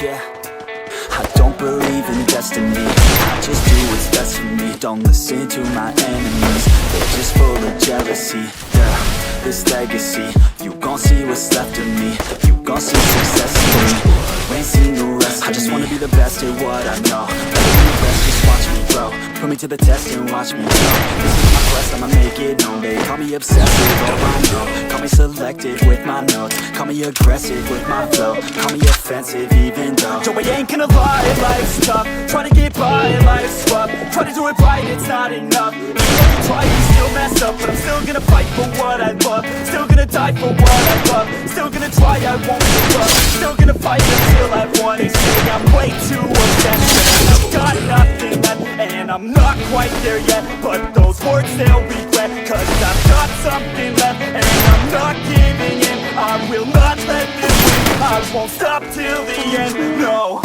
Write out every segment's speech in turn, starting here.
yeah. I don't believe in destiny, I just do what's best for me. Don't listen to my enemies, they're just full of jealousy. Yeah, this legacy, you gon' see what's left of me. You gon' see success in me, you ain't seen the rest of me. I just wanna be the best at what I know. Better than the best, just watch me grow. Put me to the test and watch me grow. This is my quest, I'ma make it known. They call me obsessive, oh I know. Call me selective with my notes. Call me aggressive with my flow. Call me offensive even though Joe, I ain't gonna lie, life's tough. Try to get by, life's rough. Try to do it right, it's not enough. Even though you try, you still mess up. But I'm still gonna fight for what I love. Still gonna die for what I love. Still gonna try, I won't give up. Still gonna fight until I've won. They say I'm way too obsessed. I've got nothing left, and I'm not quite there yet. But those words they'll regret, cause I've got something left, and I'm not giving in. I will not let this win. I won't stop till the end, no.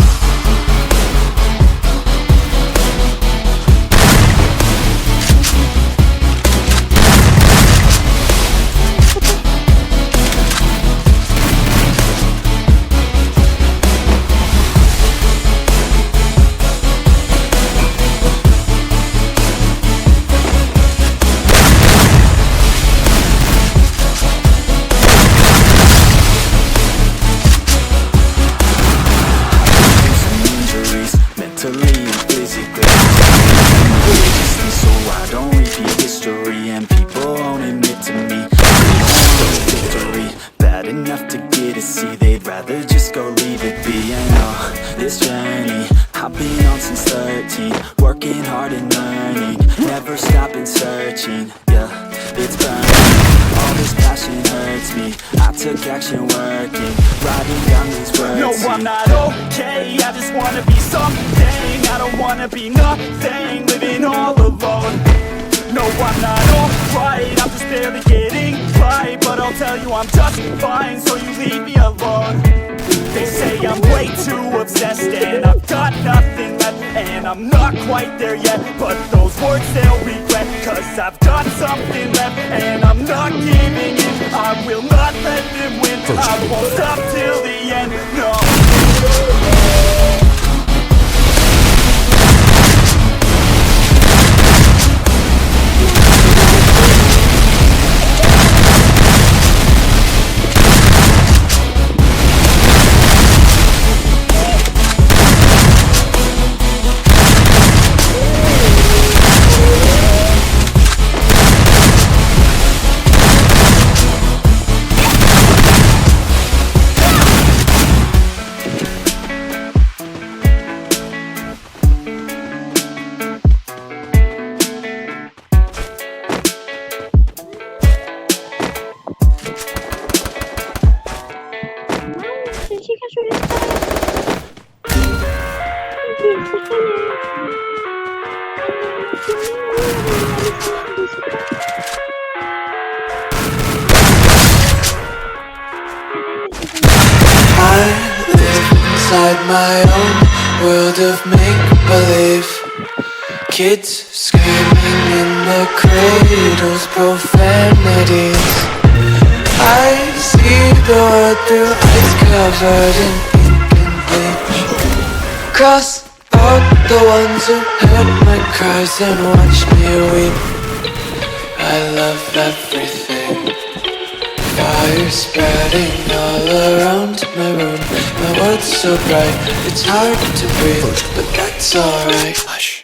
Action working, writing down these words. No, I'm not okay, I just wanna be something. I don't wanna be nothing, living all alone. No, I'm not alright, I'm just barely getting by. But I'll tell you I'm just fine, so you leave me alone. They say I'm way too obsessed, and I've got nothing left, and I'm not quite there yet. But those words they'll regret, cause I've got something left, and I'm not giving in. I will not let them win. I won't stop till the end, no. My own world of make-believe. Kids screaming in the cradles, profanities. I see the world through eyes covered in ink and bleach. Cross out the ones who heard my cries and watched me weep. I love everything. Fire spreading all around my room. My world's so bright, it's hard to breathe, but that's alright. Hush.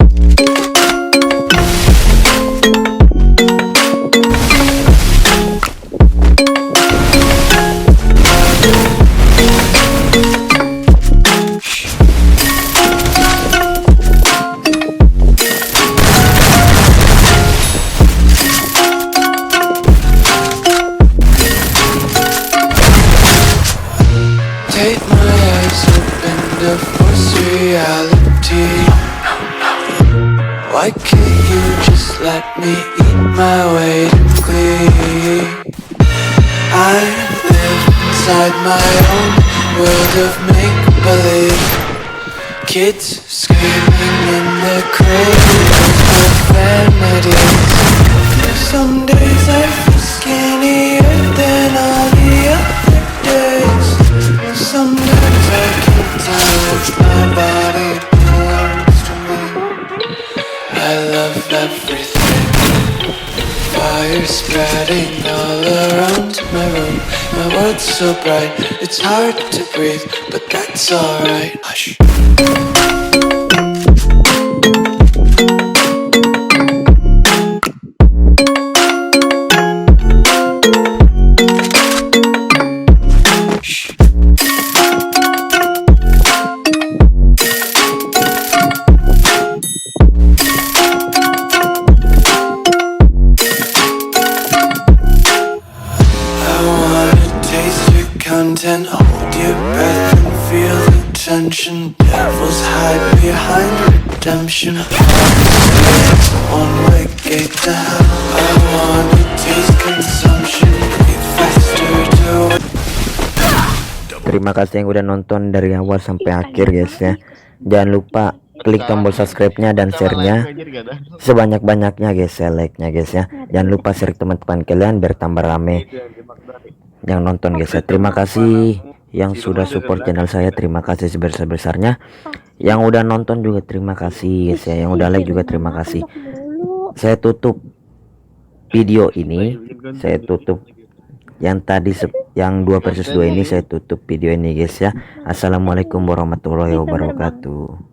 Take my eyes open to force reality. Why can't you just let me eat my weight in glee? I live inside my own world of make-believe. Kids screaming in the cradles, profanities. Some days I feel skinnier than all the other days. Sometimes I can't tell spreading all around my room. My world's so bright, it's hard to breathe, but that's alright. Hush. Content, hold your breath and feel the tension. Devils hide behind redemption. One-way gate to hell. I wanna taste consumption. Breathe faster to. Terima kasih yang udah nonton dari awal sampai akhir guys ya. Jangan lupa klik tombol subscribe-nya dan share-nya sebanyak-banyaknya guys ya, like-nya guys ya. Jangan lupa share ke teman-teman kalian biar tambah rame yang nonton guys ya. Terima kasih yang sudah support channel saya, terima kasih sebesar-besarnya. Yang udah nonton juga terima kasih guys ya, yang udah like juga terima kasih. Saya tutup video ini, saya tutup yang tadi yang 2 versus 2 ini, saya tutup video ini guys ya. Assalamualaikum warahmatullahi wabarakatuh.